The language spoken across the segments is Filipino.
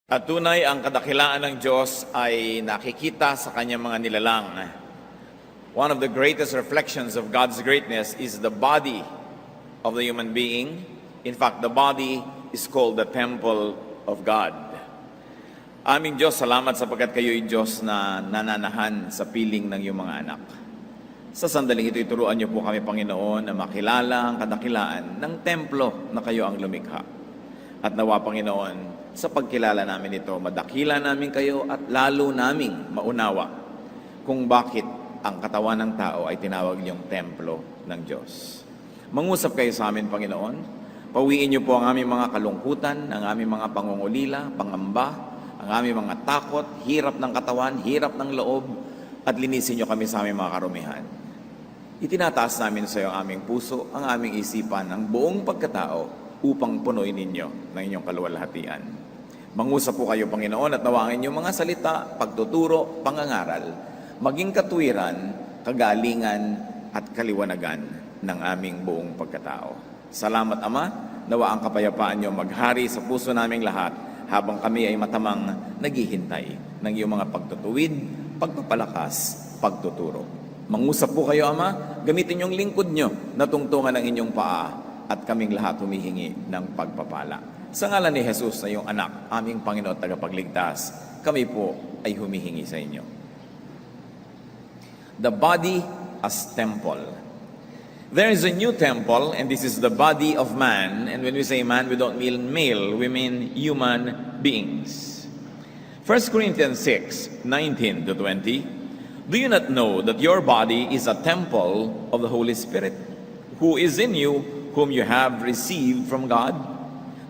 At tunay ang kadakilaan ng Diyos ay nakikita sa kanyang mga nilalang. One of the greatest reflections of God's greatness is the body of the human being. In fact, the body is called the temple of God. Aming Diyos, salamat sapagkat kayo'y Diyos na nananahan sa piling ng iyong mga anak. Sa sandaling ito, ituruan niyo po kami, Panginoon, na makilala ang kadakilaan ng templo na kayo ang lumikha. At nawa, Panginoon, sa pagkilala namin ito, madakila namin kayo at lalo naming maunawa kung bakit ang katawan ng tao ay tinawag niyong templo ng Diyos. Mangusap kayo sa amin, Panginoon. Pawiin niyo po ang aming mga kalungkutan, ang aming mga pangungulila, pangamba, ang aming mga takot, hirap ng katawan, hirap ng loob, at linisin niyo kami sa aming mga karumihan. Itinataas namin sa iyo ang aming puso, ang aming isipan, ang buong pagkatao upang punuin ninyo ng inyong kaluwalhatian. Mangusap po kayo, Panginoon, at nawangin niyo mga salita, pagtuturo, pangangaral, maging katuwiran, kagalingan, at kaliwanagan ng aming buong pagkatao. Salamat, Ama, nawa ang kapayapaan niyo maghari sa puso naming lahat habang kami ay matamang naghihintay ng iyong mga pagtutuwid, pagpapalakas, pagtuturo. Mangusap po kayo, Ama, gamitin yung lingkod niyo na tungtungan ng inyong paa at kaming lahat humihingi ng pagpapala. Sa ngalan ni Jesus na iyong anak, aming Panginoon at tagapagligtas, kami po ay humihingi sa inyo. The body as temple. There is a new temple, and this is the body of man. And when we say man, we don't mean male, we mean human beings. 1 Corinthians 6:19 to 20. Do you not know that your body is a temple of the Holy Spirit, who is in you, whom you have received from God?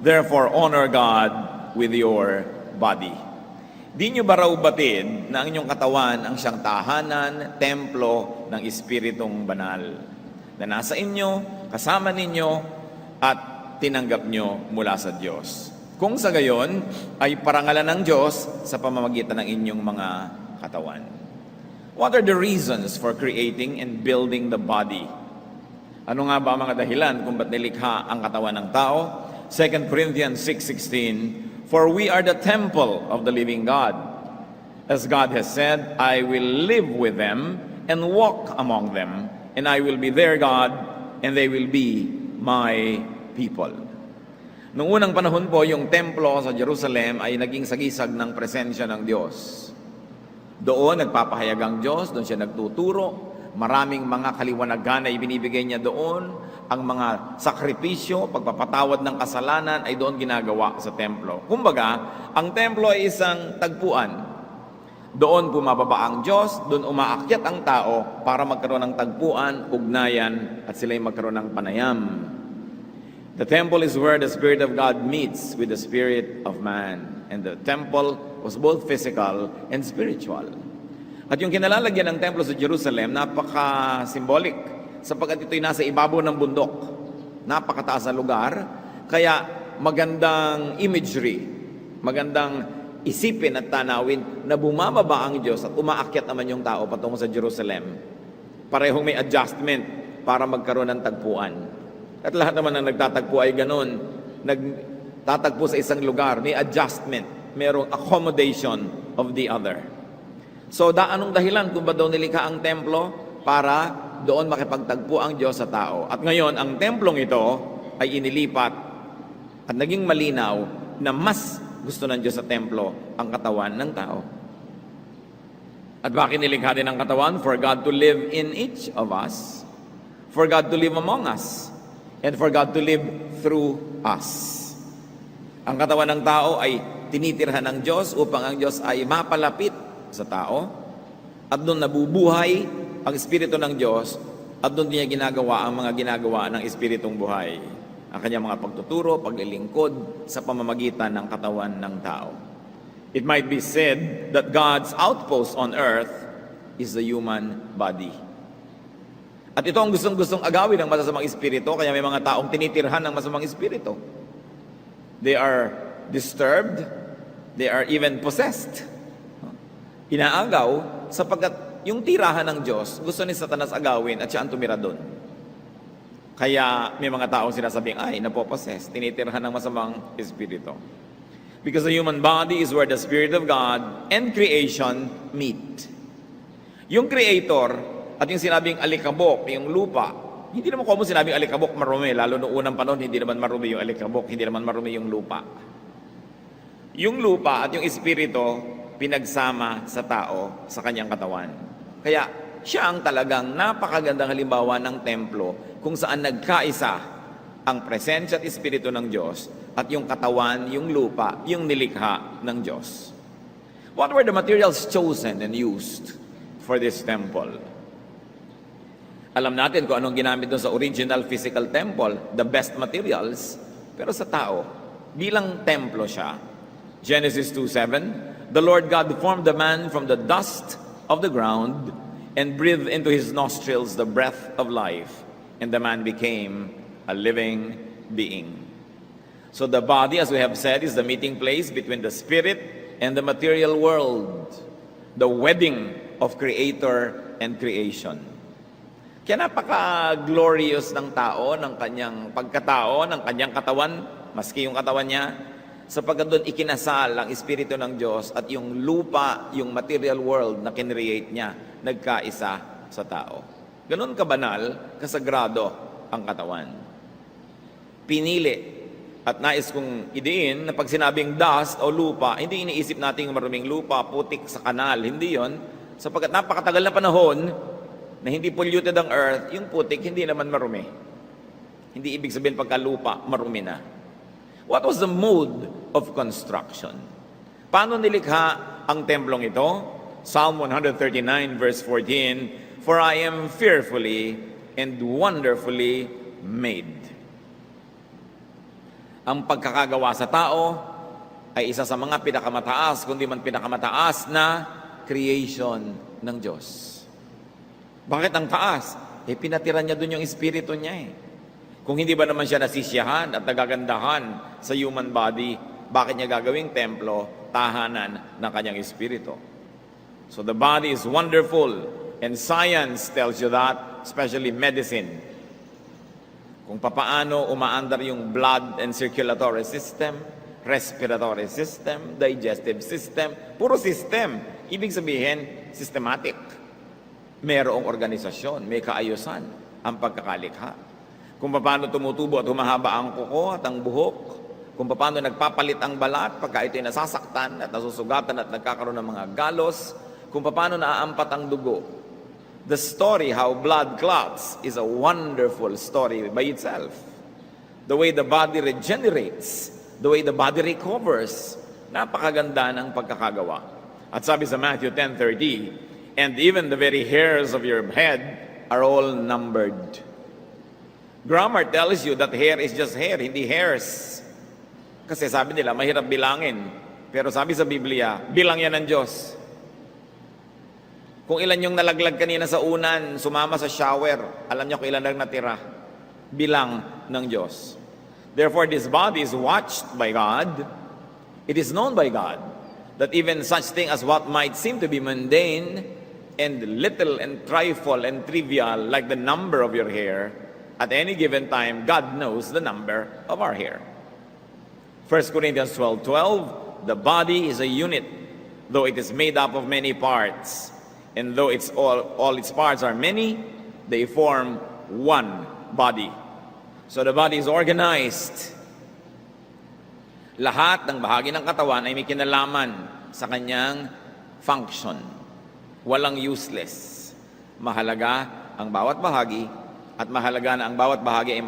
Therefore, honor God with your body. Di nyo ba raw batid na ang inyong katawan ang siyang tahanan, templo ng Espiritong Banal, na nasa inyo, kasama ninyo, at tinanggap nyo mula sa Diyos? Kung sa gayon, ay parangalan ng Diyos sa pamamagitan ng inyong mga katawan. What are the reasons for creating and building the body? Ano nga ba ang mga dahilan kung ba't nilikha ang katawan ng tao? 2 Corinthians 6:16, for we are the temple of the living God. As God has said, I will live with them and walk among them, and I will be their God, and they will be my people. Noong unang panahon po, yung templo sa Jerusalem ay naging sagisag ng presensya ng Diyos. Doon nagpapahayag ang Diyos, doon siya nagtuturo. Maraming mga kaliwanagan ay binibigay niya doon. Ang mga sakripisyo, pagpapatawad ng kasalanan ay doon ginagawa sa templo. Kumbaga, ang templo ay isang tagpuan. Doon bumababa ang Diyos, doon umaakyat ang tao para magkaroon ng tagpuan, ugnayan, at sila'y magkaroon ng panayam. The temple is where the Spirit of God meets with the Spirit of man. And the temple was both physical and spiritual. At yung kinalalagyan ng templo sa Jerusalem, napaka-symbolic sapagkat ito'y nasa ibabaw ng bundok. Napakataas na lugar, kaya magandang imagery, magandang isipin at tanawin na bumababa ang Diyos at umaakyat naman yung tao patungo sa Jerusalem. Parehong may adjustment para magkaroon ng tagpuan. At lahat naman ng nagtatagpo ay ganun. Nagtatagpo sa isang lugar, may adjustment, mayroong accommodation of the other. So, anong dahilan kung ba daw nilikha ang templo? Para doon makipagtagpo ang Diyos sa tao. At ngayon, ang templong ito ay inilipat at naging malinaw na mas gusto ng Diyos sa templo ang katawan ng tao. At bakit nilikha din ang katawan? For God to live in each of us, for God to live among us, and for God to live through us. Ang katawan ng tao ay tinitirhan ng Diyos upang ang Diyos ay mapalapit sa tao at doon nabubuhay ang Espiritu ng Diyos at doon niya ginagawa ang mga ginagawa ng Espiritong buhay. Ang kanyang mga pagtuturo, paglilingkod sa pamamagitan ng katawan ng tao. It might be said that God's outpost on earth is the human body. At ito ang gustong-gustong agawin ng masasamang espiritu, kaya may mga taong tinitirhan ng masamang espiritu. They are disturbed, they are even possessed. Inaagaw sapagkat yung tirahan ng Diyos, gusto ni Satanas agawin at siya ang tumira doon. Kaya may mga taong sinasabing, ay, napoposes, tinitirhan ng masamang espiritu. Because the human body is where the Spirit of God and creation meet. Yung Creator at yung sinabing alikabok, yung lupa, hindi naman common sinabing alikabok marumi, lalo noong unang panahon, hindi naman marumi yung alikabok, hindi naman marumi yung lupa. Yung lupa at yung Espiritu, pinagsama sa tao sa kanyang katawan. Kaya siya ang talagang napakagandang halimbawa ng templo kung saan nagkaisa ang presensya at Espiritu ng Diyos at yung katawan, yung lupa, yung nilikha ng Diyos. What were the materials chosen and used for this temple? Alam natin kung anong ginamit doon sa original physical temple, the best materials, pero sa tao, bilang templo siya. Genesis 2:7, the Lord God formed the man from the dust of the ground and breathed into his nostrils the breath of life, and the man became a living being. So the body, as we have said, is the meeting place between the spirit and the material world, the wedding of Creator and creation. Kaya napaka-glorious ng tao, ng kanyang pagkatao, ng kanyang katawan, maski yung katawan niya, sapagkat doon ikinasal ang Espiritu ng Diyos at yung lupa, yung material world na kinreate niya, nagkaisa sa tao. Ganon kabanal, kasagrado ang katawan. Pinili at nais kong idiin na pag sinabing dust o lupa, hindi iniisip natin yung maruming lupa, putik sa kanal. Hindi yon, sapagkat napakatagal na panahon na hindi polluted ang earth, yung putik hindi naman marumi. Hindi ibig sabihin pagka lupa, marumi na. What was the mode of construction? Paano nilikha ang templong ito? Psalm 139 verse 14, for I am fearfully and wonderfully made. Ang pagkakagawa sa tao ay isa sa mga pinakamataas, kundi man pinakamataas na creation ng Diyos. Bakit ang taas? Pinatira niya doon yung espiritu niya . Kung hindi ba naman siya nasisiyahan at nagagandahan sa human body, bakit niya gagawing templo, tahanan ng kanyang espiritu? So the body is wonderful, and science tells you that, especially medicine. Kung papaano umaandar yung blood and circulatory system, respiratory system, digestive system, puro system. Ibig sabihin, systematic. Merong organisasyon, may kaayusan ang pagkakalikha. Kung paano tumutubo at humahaba ang kuko at ang buhok, kung paano nagpapalit ang balat pagka ito'y nasasaktan at nasusugatan at nagkakaroon ng mga galos, kung paano naaampat ang dugo. The story how blood clots is a wonderful story by itself. The way the body regenerates, the way the body recovers, napakaganda ng pagkakagawa. At sabi sa Matthew 10:30, and even the very hairs of your head are all numbered. Grammar tells you that hair is just hair, hindi hairs. Kasi sabi nila, mahirap bilangin. Pero sabi sa Biblia, bilang yan ng Diyos. Kung ilan yung nalaglag kanina sa unan, sumama sa shower, alam niyo kung ilan lang natira. Bilang ng Diyos. Therefore, this body is watched by God. It is known by God that even such thing as what might seem to be mundane and little and trifle and trivial, like the number of your hair, at any given time, God knows the number of our hair. 1 Corinthians 12:12, the body is a unit, though it is made up of many parts. And though it's all its parts are many, they form one body. So the body is organized. Lahat ng bahagi ng katawan ay may kinalaman sa kanyang function. Walang useless. Mahalaga ang bawat bahagi at mahalaga na ang bawat bahagi ay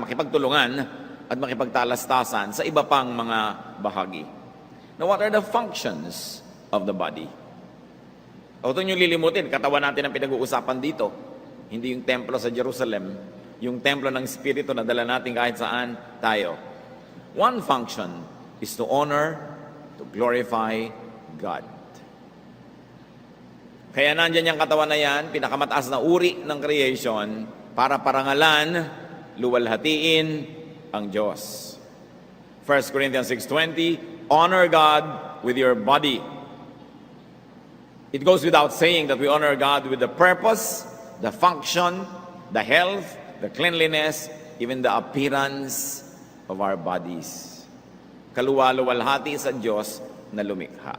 makipagtulungan at makipagtalastasan sa iba pang mga bahagi. Now, what are the functions of the body? Huwag nyo lilimutin, katawan natin ang pinag-uusapan dito. Hindi yung templo sa Jerusalem, yung templo ng Espiritu na dala natin kahit saan tayo. One function is to honor, to glorify God. Kaya nandyan yung katawan na yan, pinakamataas na uri ng creation, para parangalan, luwalhatiin ang Diyos. 1 Corinthians 6:20, honor God with your body. It goes without saying that we honor God with the purpose, the function, the health, the cleanliness, even the appearance of our bodies. kaluwaluwalhati sa Diyos na lumikha.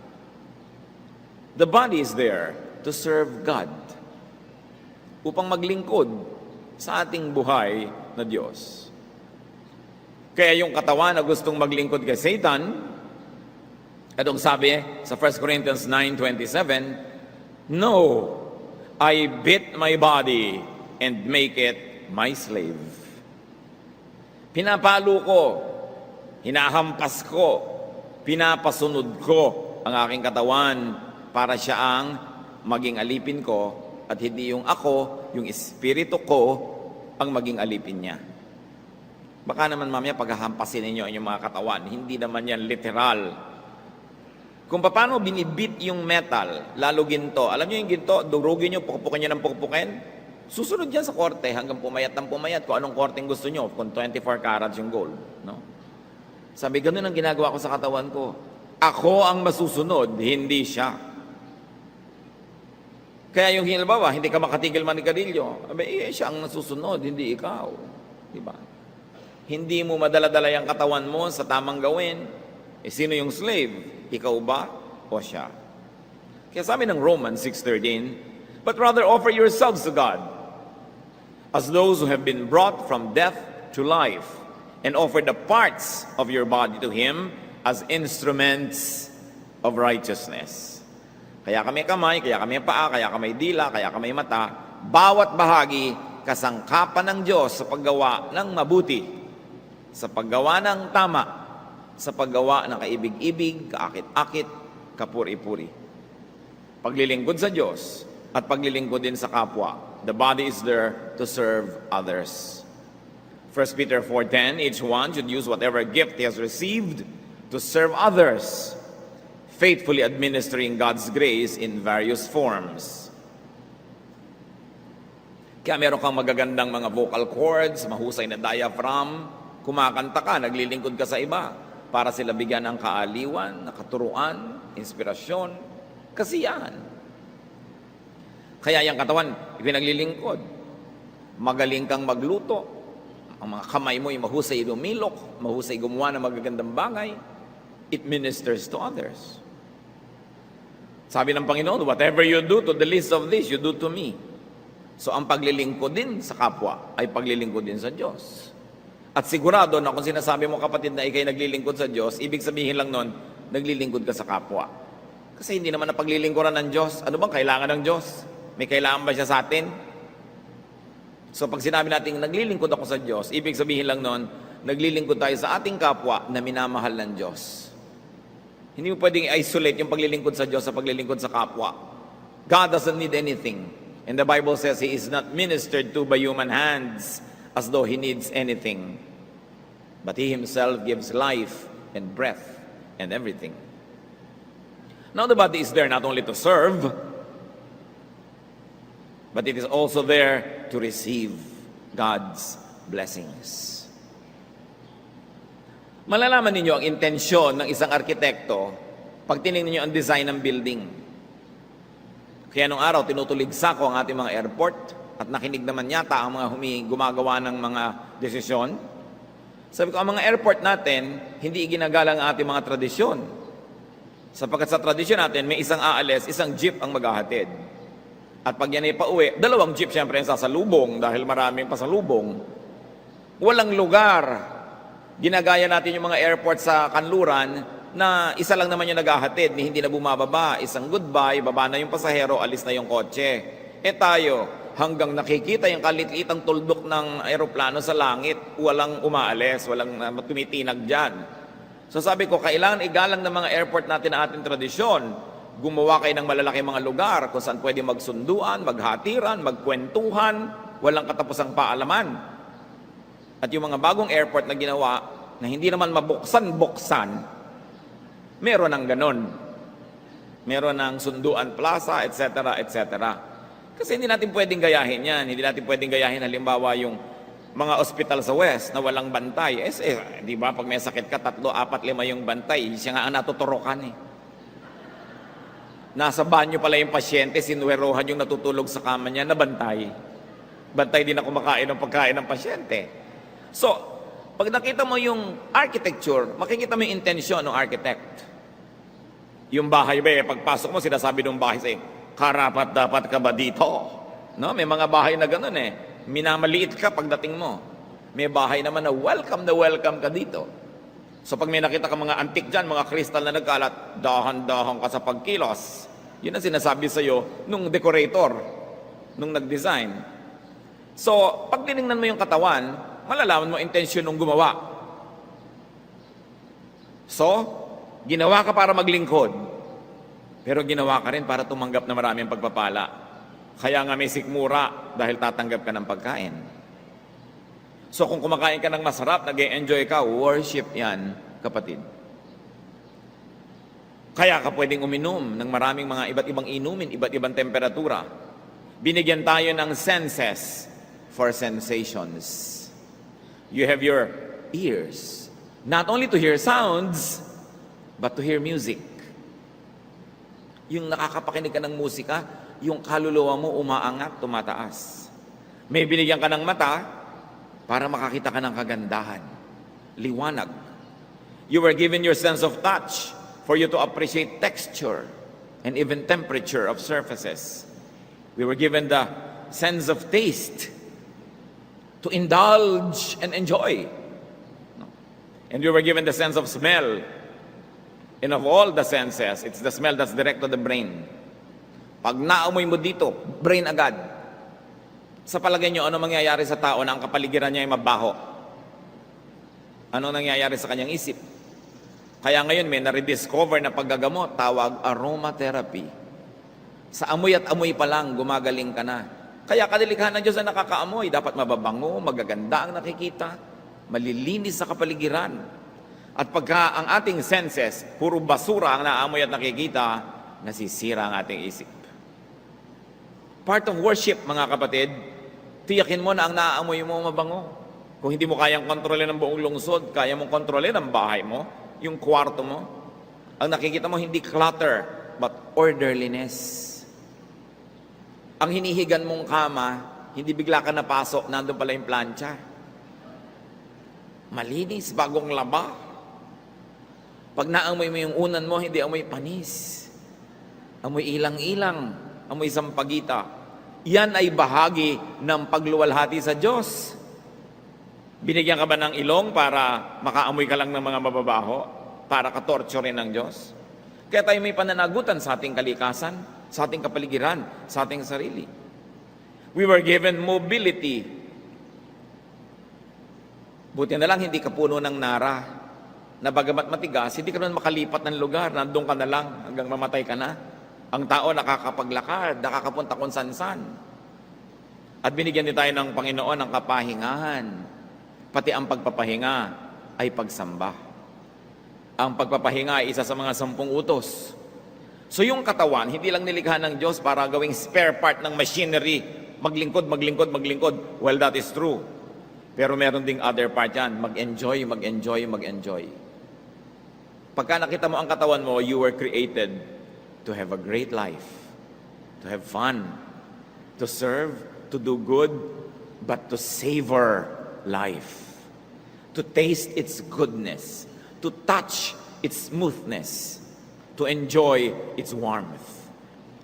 The body is there to serve God, upang maglingkod sa ating buhay na Diyos. Kaya yung katawan na gustong maglingkod kay Satan, anong sabi sa 1 Corinthians 9:27, "No, I beat my body and make it my slave." Pinapalo ko, hinahampas ko, pinapasunod ko ang aking katawan para siya ang maging alipin ko at hindi yung ako, yung espiritu ko, ang maging alipin niya. Baka naman mamaya paghahampasin ninyo ang inyong mga katawan, hindi naman yan literal. Kung paano binibit yung metal, lalo ginto, alam niyo yung ginto, durugin niyo, pukpukin niyo ng pukpukin, susunod yan sa korte hanggang pumayat ng pumayat kung anong korteng gusto niyo, kung 24 carats yung gold. No? Sabi, ganun ang ginagawa ko sa katawan ko. Ako ang masusunod, hindi siya. Kaya yung halimbawa, hindi ka makatigil manigarilyo, siya ang nasusunod, hindi ikaw. Diba? Hindi mo madala-dala yung katawan mo sa tamang gawin. Sino yung slave? Ikaw ba o siya? Kaya sabi ng Romans 6:13, "But rather offer yourselves to God as those who have been brought from death to life, and offer the parts of your body to Him as instruments of righteousness." Kaya kami kamay, kaya kami paa, kaya kami dila, kaya kami mata, bawat bahagi kasangkapan ng Diyos sa paggawa ng mabuti, sa paggawa ng tama, sa paggawa ng kaibig-ibig, kaakit-akit, kapuri-puri. Paglilingkod sa Diyos at paglilingkod din sa kapwa. The body is there to serve others. 1 Peter 4:10, "Each one should use whatever gift he has received to serve others, faithfully administering God's grace in various forms." Kaya meron kang magagandang mga vocal cords, mahusay na diaphragm, kumakanta ka, naglilingkod ka sa iba para sila bigyan ng kaaliwan, nakaturuan, inspirasyon, kasiyahan. Kaya yung katawan, ipinaglilingkod. Magaling kang magluto, ang mga kamay mo ay mahusay lumilok, mahusay gumawa ng magagandang bagay, it ministers to others. Sabi ng Panginoon, "Whatever you do to the least of this, you do to me." So ang paglilingkod din sa kapwa ay paglilingkod din sa Diyos. At sigurado na kung sinasabi mo, kapatid, na ikay naglilingkod sa Diyos, ibig sabihin lang nun, naglilingkod ka sa kapwa. Kasi hindi naman na paglilingkuran ng Diyos. Ano bang kailangan ng Diyos? May kailangan ba siya sa atin? So pag sinabi natin, naglilingkod ako sa Diyos, ibig sabihin lang nun, naglilingkod tayo sa ating kapwa na minamahal ng Diyos. Hindi mo pwedeng isolate yung paglilingkod sa Diyos sa paglilingkod sa kapwa. God doesn't need anything. And the Bible says He is not ministered to by human hands as though He needs anything. But He Himself gives life and breath and everything. Now the body is there not only to serve, but it is also there to receive God's blessings. Malalaman ninyo ang intensyon ng isang arkitekto pag tinignan niyo ang design ng building. Kaya nung araw, tinutuligsa ko ang ating mga airport at nakinig naman yata ang mga gumagawa ng mga desisyon. Sabi ko, ang mga airport natin, hindi ginagalang ang ating mga tradisyon. Sapagkat sa tradisyon natin, may isang aalis, isang jeep ang maghahatid. At pag yan ay pauwi, 2 jeep siyempre ang sasalubong dahil maraming pasalubong. Walang lugar. Ginagaya natin yung mga airport sa kanluran na isa lang naman yung naghahatid, hindi na bumababa. Isang goodbye, baba na yung pasahero, alis na yung kotse. Tayo, hanggang nakikita yung kalititang tuldok ng aeroplano sa langit, walang umaalis, walang tumitinag dyan. So sabi ko, kailangan igalang ng mga airport natin ang ating tradisyon. Gumawa kayo ng malalaki mga lugar kung saan pwede magsunduan, maghatiran, magkwentuhan, walang katapusang paalaman. At yung mga bagong airport na ginawa, na hindi naman mabuksan-buksan, meron ng ganon. Meron ng sunduan plaza, etc., etc. Kasi hindi natin pwedeng gayahin yan. Hindi natin pwedeng gayahin halimbawa yung mga ospital sa West na walang bantay. Di ba, pag may sakit ka, 3, 4, 5 yung bantay. Siya nga ang natuturokan eh. Nasa banyo pala yung pasyente, sinuwerohan yung natutulog sa kama niya na bantay. Bantay din na kumakain ng pagkain ng pasyente. So, Pag nakita mo yung architecture, makikita mo yung intensyon ng architect. Yung bahay ba, pagpasok mo, sinasabi ng bahay sa'yo, karapat dapat ka ba dito? No? May mga bahay na ganun minamaliit ka pagdating mo. May bahay naman na welcome ka dito. So pag may nakita ka mga antik dyan, mga kristal na nagkalat, dahan-dahan ka sa pagkilos. Yun ang sinasabi sa'yo nung decorator, nung nag-design. So pag tinignan mo yung katawan, malalaman mo intensyon nung gumawa. So, ginawa ka para maglingkod, pero ginawa ka rin para tumanggap na maraming pagpapala. Kaya nga may sikmura dahil tatanggap ka ng pagkain. So kung kumakain ka ng masarap, nag-e-enjoy ka, worship yan, kapatid. Kaya ka pwedeng uminom ng maraming mga iba't ibang inumin, iba't ibang temperatura. Binigyan tayo ng senses for sensations. You have your ears, not only to hear sounds, but to hear music. Yung nakakapakinig ka ng musika, yung kaluluwa mo umaangat, tumataas. May binigyan ka ng mata, para makakita ka ng kagandahan, liwanag. You were given your sense of touch for you to appreciate texture and even temperature of surfaces. We were given the sense of taste to indulge and enjoy. And we were given the sense of smell. And of all the senses, it's the smell that's direct to the brain. Pag naamoy mo dito, brain agad. Sa palagay nyo, ano mangyayari sa tao na ang kapaligiran niya ay mabaho? Ano nangyayari sa kanyang isip? Kaya ngayon may na-rediscover na paggagamot, tawag aromatherapy. Sa amoy at amoy pa lang, gumagaling ka na. Kaya kadilikhan ng Diyos na nakakaamoy, dapat mababango, magaganda ang nakikita, malilinis sa kapaligiran. At pagka ang ating senses, puro basura ang naamoy at nakikita, nasisira ang ating isip. Part of worship, mga kapatid, tiyakin mo na ang naaamoy mo mabango. Kung hindi mo kayang kontrolin ang buong lungsod, kaya mong kontrolin ang bahay mo, yung kwarto mo. Ang nakikita mo, hindi clutter, but orderliness. Ang hinihigan mong kama, hindi bigla ka napasok, nandun pala yung plancha. Malinis, bagong laba. Pag naamoy mo yung unan mo, hindi amoy panis. Amoy ilang-ilang, amoy sampagita. Yan ay bahagi ng pagluwalhati sa Diyos. Binigyan ka ba ng ilong para makaamoy ka lang ng mga mababaho? Para ka-torturein ng Diyos? Kaya tayo may pananagutan sa ating kalikasan, sa ating kapaligiran, sa ating sarili. We were given mobility. Buti na lang hindi ka puno ng nara na bagamat matigas, hindi ka naman makalipat ng lugar, nandun ka na lang hanggang mamatay ka na. Ang tao nakakapaglakad, nakakapunta kung san-san. At binigyan din tayo ng Panginoon ng kapahingahan. Pati ang pagpapahinga ay pagsamba. Ang pagpapahinga ay isa sa mga 10 utos. So yung katawan, hindi lang nilikha ng Diyos para gawing spare part ng machinery. Maglingkod. Well, that is true. Pero meron ding other part yan. Mag-enjoy. Pagka nakita mo ang katawan mo, you were created to have a great life, to have fun, to serve, to do good, but to savor life, to taste its goodness, to touch its smoothness, to enjoy its warmth.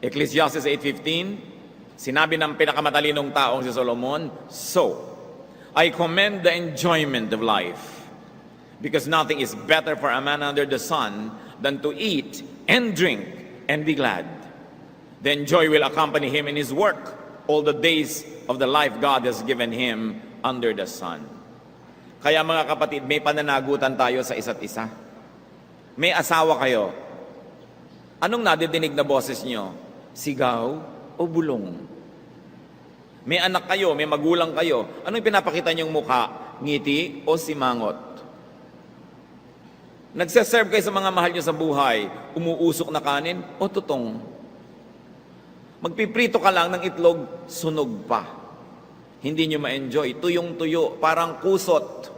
Ecclesiastes 8:15, sinabi ng pinakamatalinong taong si Solomon, "So, I commend the enjoyment of life, because nothing is better for a man under the sun than to eat and drink and be glad. Then joy will accompany him in his work all the days of the life God has given him under the sun." Kaya mga kapatid, may pananagutan tayo sa isa't isa. May asawa kayo. Anong nadidinig na boses nyo? Sigaw o bulong? May anak kayo, may magulang kayo. Anong pinapakita nyong mukha? Ngiti o simangot? Nagseserve kayo sa mga mahal nyo sa buhay, umuusok na kanin o tutong? Magpiprito ka lang ng itlog, sunog pa. Hindi nyo ma-enjoy, tuyong-tuyo, parang kusot.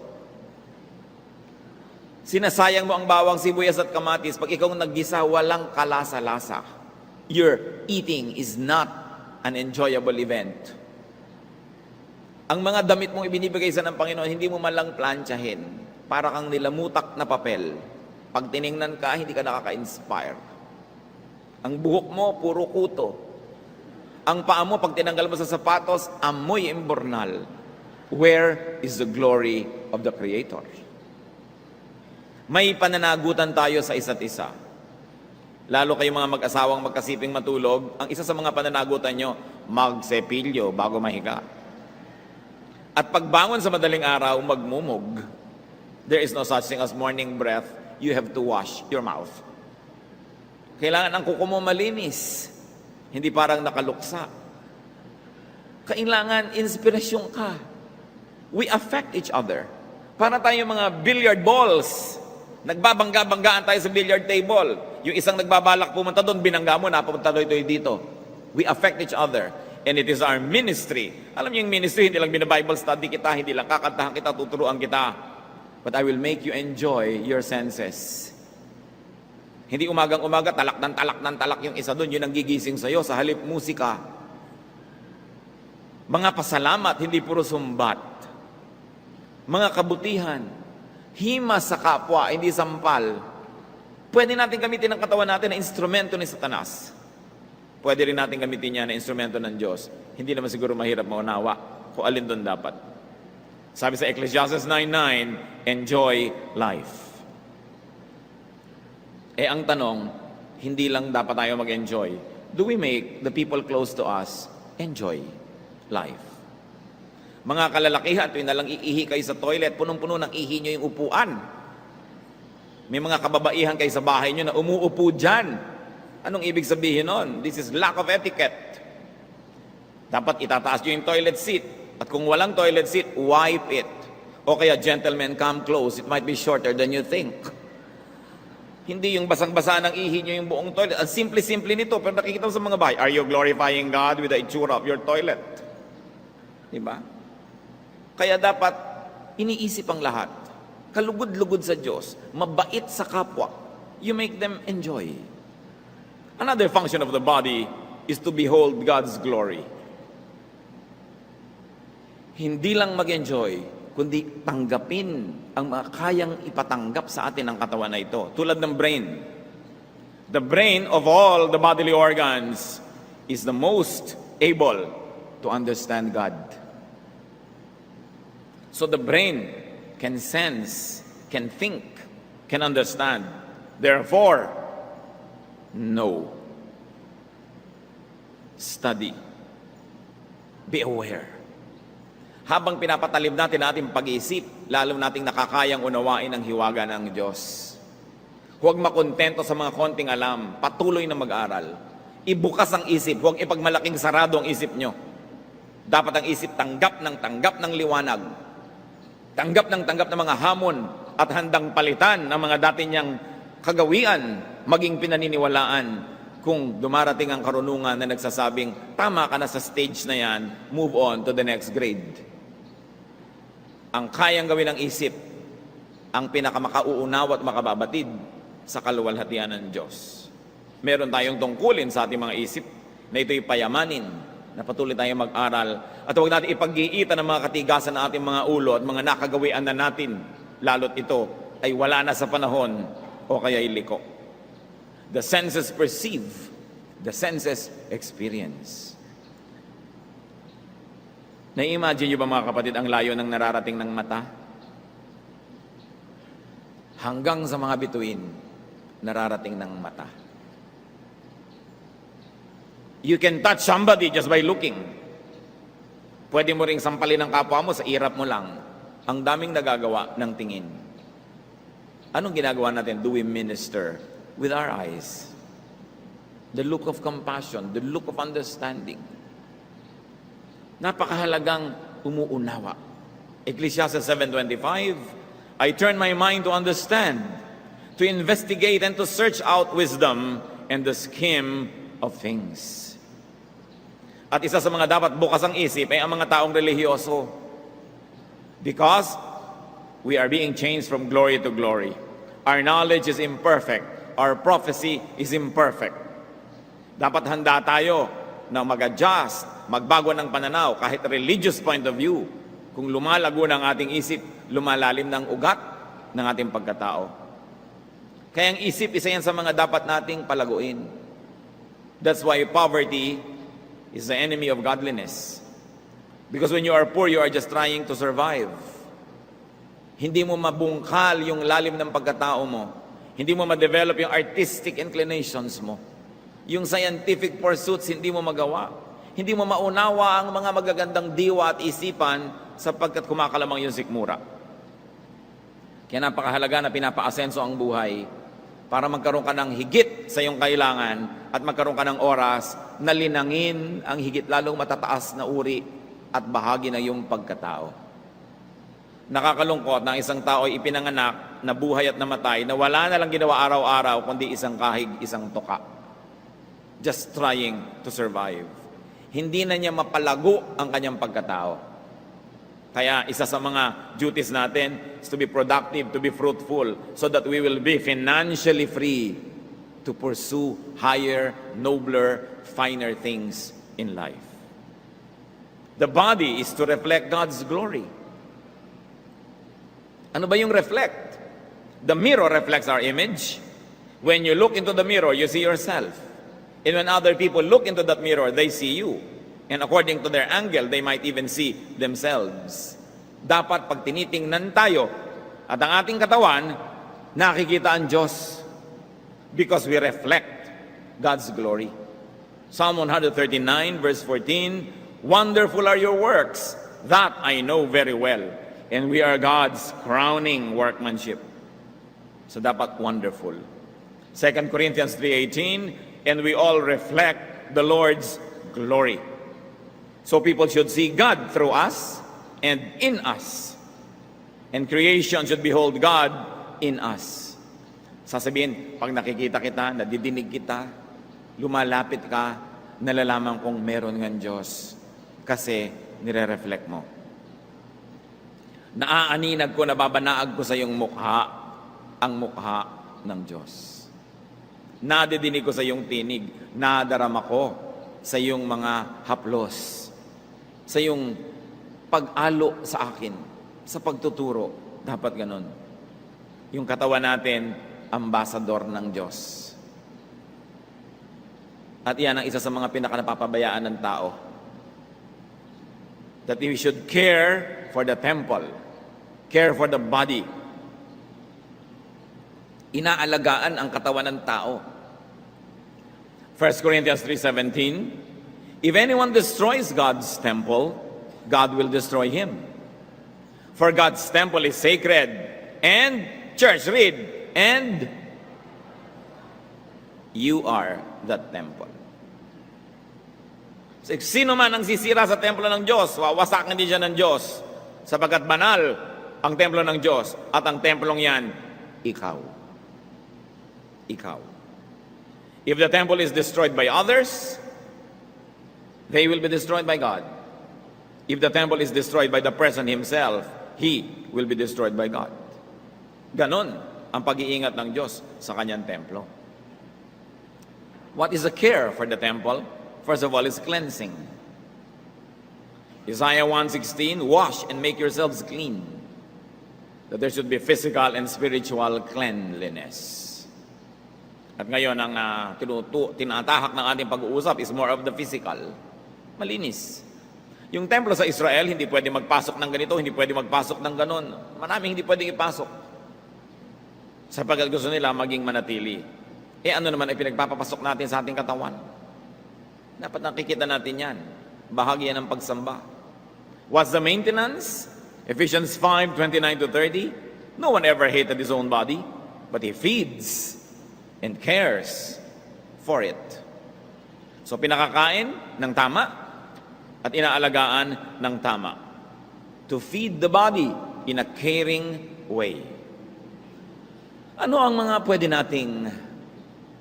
Sinasayang mo ang bawang, sibuyas at kamatis. Pag ikaw naggisa, walang kalasa-lasa. Your eating is not an enjoyable event. Ang mga damit mong ibinibigay sa ng Panginoon, hindi mo man lang plantsahin. Para kang nilamutak na papel. Pag tiningnan ka, hindi ka nakaka-inspire. Ang buhok mo, puro kuto. Ang paa mo, pag tinanggal mo sa sapatos, amoy imbornal. Where is the glory of the Creator? May pananagutan tayo sa isa't isa. Lalo kayong mga mag-asawang magkasiping matulog, ang isa sa mga pananagutan nyo, magsepilyo bago mahiga. At pagbangon sa madaling araw, magmumog. There is no such thing as morning breath. You have to wash your mouth. Kailangan ang kuko mo malinis. Hindi parang nakaluksa. Kailangan inspirasyon ka. We affect each other. Para tayong mga billiard balls. Nagbabangga-banggaan tayo sa billiard table. Yung isang nagbabalak pumunta doon, binangga mo, napunta doon dito. We affect each other. And it is our ministry. Alam niyo yung ministry, hindi lang bina-Bible study kita, hindi lang kakantahan kita, tuturuan kita. But I will make you enjoy your senses. Hindi umagang-umaga, talak ng talak yung isa doon, yun ang gigising sa'yo, sa halip musika. Mga pasalamat, hindi puro sumbat. Mga kabutihan, himas sa kapwa, hindi sampal. Pwede natin gamitin ang katawan natin na instrumento ni Satanas. Pwede rin natin gamitin niya na instrumento ng Diyos. Hindi naman siguro mahirap maunawa kung alin doon dapat. Sabi sa Ecclesiastes 9:9, enjoy life. Ang tanong, hindi lang dapat tayo mag-enjoy. Do we make the people close to us enjoy life? Mga kalalakihan, tuwing nalang iihi kayo sa toilet, punong-puno ng ihi nyo yung upuan. May mga kababaihan kayo sa bahay nyo na umuupo dyan. Anong ibig sabihin nun? This is lack of etiquette. Dapat itataas nyo yung toilet seat. At kung walang toilet seat, wipe it. O kaya, gentlemen, come close. It might be shorter than you think. Hindi yung basang-basa ng ihi nyo yung buong toilet. Ang simple-simple nito, pero nakikita mo sa mga bahay, are you glorifying God with the itsura of your toilet? Diba? Kaya dapat, iniisip ang lahat. Kalugod-lugod sa Diyos. Mabait sa kapwa. You make them enjoy. Another function of the body is to behold God's glory. Hindi lang mag-enjoy, kundi tanggapin ang mga kayang ipatanggap sa atin ng katawan na ito. Tulad ng brain. The brain of all the bodily organs is the most able to understand God. So the brain can sense, can think, can understand. Therefore, know. Study. Be aware. Habang pinapatalim natin ating pag-iisip, lalo nating nakakayang unawain ang hiwaga ng Diyos. Huwag makontento sa mga konting alam. Patuloy na mag-aral. Ibukas ang isip. Huwag ipagmalaking sarado ang isip nyo. Dapat ang isip tanggap ng liwanag. Tanggap ng mga hamon at handang palitan ng mga dati niyang kagawian, maging pinaniniwalaan kung dumarating ang karunungan na nagsasabing, tama ka na sa stage na yan, move on to the next grade. Ang kayang gawin ng isip, ang pinakamakauunawa at makababatid sa kaluwalhatian ng Diyos. Meron tayong tungkulin sa ating mga isip na ito'y payamanin, na patuloy tayong mag-aral, at huwag natin ipag-iitan ng mga katigasan ng ating mga ulo at mga nakagawian na natin, lalo't ito ay wala na sa panahon o kaya iliko. The senses perceive, the senses experience. Na-imagine nyo ba mga kapatid ang layo ng nararating ng mata? Hanggang sa mga bituin, nararating ng mata. You can touch somebody just by looking. Pwede mo ring sampalin ang kapwa mo sa irap mo lang. Ang daming nagagawa ng tingin. Anong ginagawa natin? Do we minister with our eyes? The look of compassion, the look of understanding. Napakahalagang umuunawa. Ecclesiastes 7:25, I turn my mind to understand, to investigate and to search out wisdom and the scheme of things. At isa sa mga dapat bukas ang isip ay ang mga taong relihiyoso. Because we are being changed from glory to glory. Our knowledge is imperfect. Our prophecy is imperfect. Dapat handa tayo na mag-adjust, magbago ng pananaw, kahit religious point of view. Kung lumalago ng ating isip, lumalalim ng ugat ng ating pagkatao. Kaya ang isip, isa yan sa mga dapat nating palaguin. That's why poverty is the enemy of godliness. Because when you are poor, you are just trying to survive. Hindi mo mabungkal yung lalim ng pagkatao mo. Hindi mo ma-develop yung artistic inclinations mo. Yung scientific pursuits, hindi mo magawa. Hindi mo maunawa ang mga magagandang diwa at isipan sapagkat kumakalamang yung sikmura. Kaya napakahalaga na pinapaasenso ang buhay para magkaroon ka ng higit sa iyong kailangan at magkaroon ka ng oras na linangin ang higit lalong matataas na uri at bahagi ng iyong pagkatao. Nakakalungkot na isang tao ay ipinanganak na buhay at namatay na wala na lang ginawa araw-araw kundi isang kahig, isang toka. Just trying to survive. Hindi na niya mapalago ang kanyang pagkatao. Kaya isa sa mga duties natin is to be productive, to be fruitful, so that we will be financially free to pursue higher, nobler, finer things in life. The body is to reflect God's glory. Ano ba yung reflect? The mirror reflects our image. When you look into the mirror, you see yourself. And when other people look into that mirror, they see you. And according to their angle, they might even see themselves. Dapat pag tinitingnan tayo at ang ating katawan, nakikita ang Diyos because we reflect God's glory. Psalm 139 verse 14, "Wonderful are your works, that I know very well, and we are God's crowning workmanship." So dapat wonderful. 2 Corinthians 3:18, "And we all reflect the Lord's glory." So people should see God through us and in us. And creation should behold God in us. Sasabihin, pag nakikita kita, nadidinig kita, lumalapit ka, nalalaman kong meron ng Diyos kasi nire-reflect mo. Naaaninag ko, nababanaag ko sa iyong mukha, ang mukha ng Diyos. Nadidinig ko sa iyong tinig, nadarama ko sa iyong mga haplos, sa iyong pag-alo sa akin, sa pagtuturo. Dapat ganun. Yung katawan natin, ambasador ng Diyos. At yan ang isa sa mga pinakanapapabayaan ng tao. That we should care for the temple, care for the body. Inaalagaan ang katawan ng tao. 1 Corinthians 3:17, "If anyone destroys God's temple, God will destroy him. For God's temple is sacred." And, church, read, "And you are that temple." So, sino man ang sisira sa templo ng Diyos, wawasakin din siya ng Diyos. Sapagkat banal ang templo ng Diyos at ang templong yan, ikaw. Ikaw. If the temple is destroyed by others, they will be destroyed by God. If the temple is destroyed by the person himself, he will be destroyed by God. Ganon ang pag-iingat ng Diyos sa kanyang templo. What is the care for the temple? First of all, is cleansing. Isaiah 1:16, "Wash and make yourselves clean." That there should be physical and spiritual cleanliness. At ngayon, ang tinatahak ng ating pag-uusap is more of the physical. Malinis. Yung templo sa Israel, hindi pwede magpasok ng ganito, hindi pwede magpasok ng ganon. Maraming hindi pwedeng ipasok. Sapagkat gusto nila maging manatili. Ano naman ay pinagpapapasok natin sa ating katawan? Dapat nakikita natin yan. Bahagi yan ng pagsamba. What's the maintenance? Ephesians 5:29-30, "No one ever hated his own body, but he feeds and cares for it." So pinakakain ng tama at inaalagaan ng tama. To feed the body in a caring way. Ano ang mga pwede nating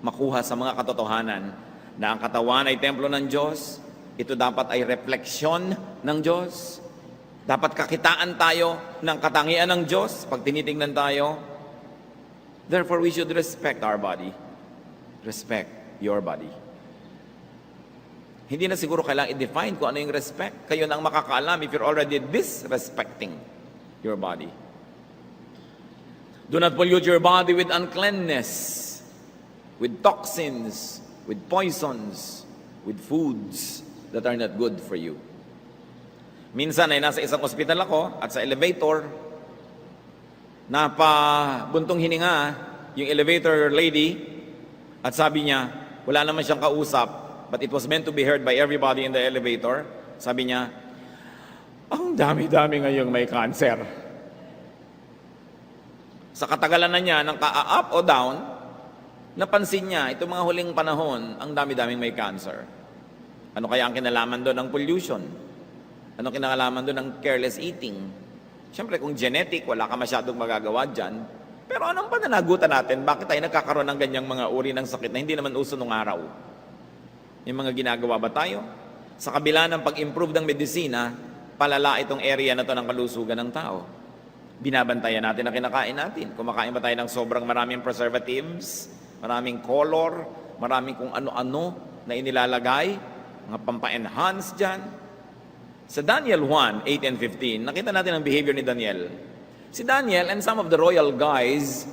makuha sa mga katotohanan na ang katawan ay templo ng Diyos? Ito dapat ay refleksyon ng Diyos. Dapat kakitaan tayo ng katangian ng Diyos pag tinitingnan tayo. Therefore, we should respect our body. Respect your body. Hindi na siguro kailangang i-define kung ano yung respect. Kayo na ang makakaalam if you're already disrespecting your body. Do not pollute your body with uncleanness, with toxins, with poisons, with foods that are not good for you. Minsan ay nasa isang ospital ako at sa elevator, napabuntong hininga yung elevator lady at sabi niya, wala naman siyang kausap, but it was meant to be heard by everybody in the elevator. Sabi niya, ang dami-dami ngayong may cancer. Sa katagalan na niya, ng ka-up o down, napansin niya, itong mga huling panahon, ang dami-daming may cancer. Ano kaya ang kinalaman doon ng pollution? Ano kinalaman doon ng careless eating? Siyempre, kung genetic, wala ka masyadong magagawa dyan. Pero anong pananagutan natin? Bakit tayo nagkakaroon ng ganyang mga uri ng sakit na hindi naman uso nung araw? Yung mga ginagawa ba tayo? Sa kabila ng pag-improve ng medisina, palala itong area na to ng kalusugan ng tao. Binabantayan natin ang kinakain natin. Kumakain ba tayo ng sobrang maraming preservatives, maraming color, maraming kung ano-ano na inilalagay, mga pampa-enhance dyan. Sa Daniel 1, 8 and 15, nakita natin ang behavior ni Daniel. Si Daniel and some of the royal guys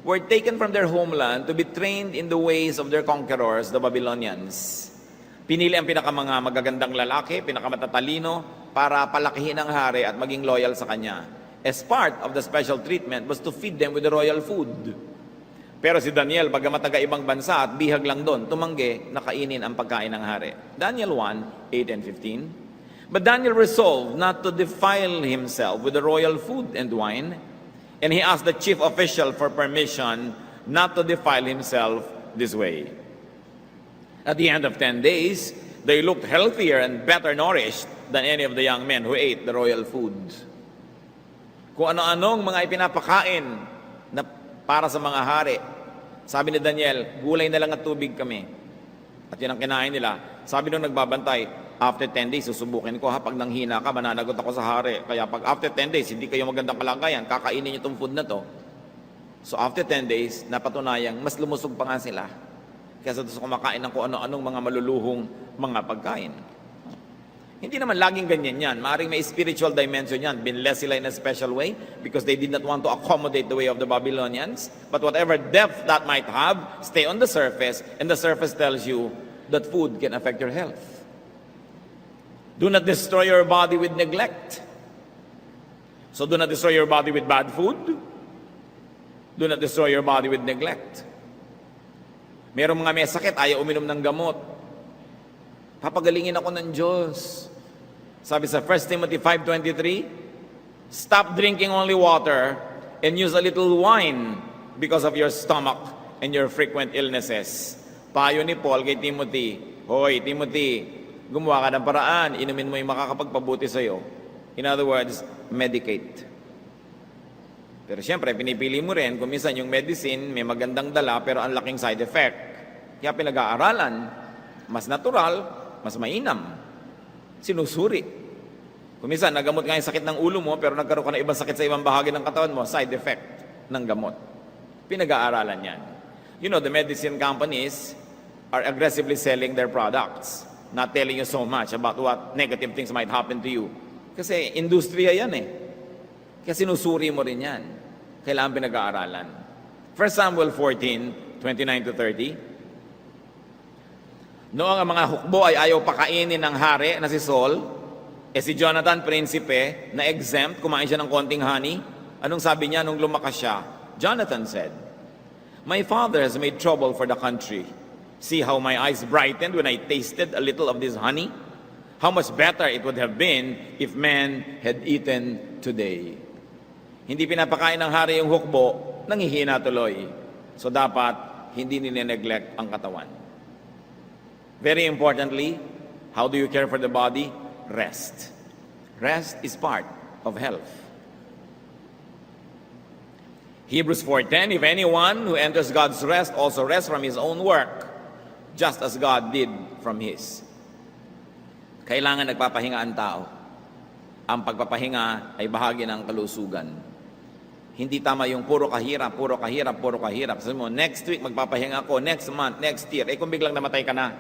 were taken from their homeland to be trained in the ways of their conquerors, the Babylonians. Pinili ang pinakamanga magagandang lalaki, pinakamatatalino, para palakihin ang hari at maging loyal sa kanya. As part of the special treatment was to feed them with the royal food. Pero si Daniel, bagamat taga-ibang bansa at bihag lang doon, tumanggi na kainin ang pagkain ng hari. Daniel 1, 8 and 15. But Daniel resolved not to defile himself with the royal food and wine, and he asked the chief official for permission not to defile himself this way. At the end of 10 days, they looked healthier and better nourished than any of the young men who ate the royal food. Kung ano-anong mga ipinapakain na para sa mga hari. Sabi ni Daniel, gulay na lang at tubig kami. At yun ang kinain nila. Sabi nung nagbabantay, after 10 days, susubukin ko ha, pag nanghina ka, mananagot ako sa hari. Kaya pag after 10 days, hindi kayo magandang kalagayan, kakainin niyo itong food na to. So after 10 days, napatunayang mas lumusog pa nga sila. Kaya sa kumakain ng kung ano-anong mga maluluhong mga pagkain. Hindi naman laging ganyan yan. Maaring may spiritual dimension yan. Binless sila in a special way because they did not want to accommodate the way of the Babylonians. But whatever depth that might have, stay on the surface, and the surface tells you that food can affect your health. Do not destroy your body with neglect. So do not destroy your body with bad food. Do not destroy your body with neglect. Merong mga may sakit, ayaw uminom ng gamot. Papagalingin ako ng Diyos. Sabi sa 1 Timothy 5:23, stop drinking only water and use a little wine because of your stomach and your frequent illnesses. Payo ni Paul kay Timothy, hoy Timothy, gumawa ka ng paraan, inumin mo yung makakapagpabuti sa'yo. In other words, medicate. Pero siyempre, pinipili mo rin, kung minsan yung medicine, may magandang dala, pero ang laking side effect. Kaya pinag-aaralan, mas natural, mas mainam. Sinusuri. Kung minsan, nagamot nga yung sakit ng ulo mo, pero nagkaroon ka na ibang sakit sa ibang bahagi ng katawan mo, side effect ng gamot. Pinag-aaralan yan. You know, the medicine companies are aggressively selling their products, not telling you so much about what negative things might happen to you. Kasi industriya yan eh. Kaya sinusuri mo rin yan. Kailangan pinag-aaralan. 1 Samuel 14:29 to 30. Noong ang mga hukbo ay ayaw pakainin ng hari na si Saul, si Jonathan, prinsipe, na exempt, kumain siya ng konting honey. Anong sabi niya nung lumakas siya? Jonathan said, my father has made trouble for the country. See how my eyes brightened when I tasted a little of this honey? How much better it would have been if men had eaten today. Hindi pinapakain ng hari yung hukbo, nanghihina tuloy. So dapat, hindi nine-neglect ang katawan. Very importantly, how do you care for the body? Rest. Rest is part of health. Hebrews 4:10, if anyone who enters God's rest also rests from his own work, just as God did from his. Kailangan nagpapahinga ang tao. Ang pagpapahinga ay bahagi ng kalusugan. Hindi tama yung puro kahirap, puro kahirap, puro kahirap. Sabi mo, next week magpapahinga ako, next month, next year. Kung biglang namatay ka na,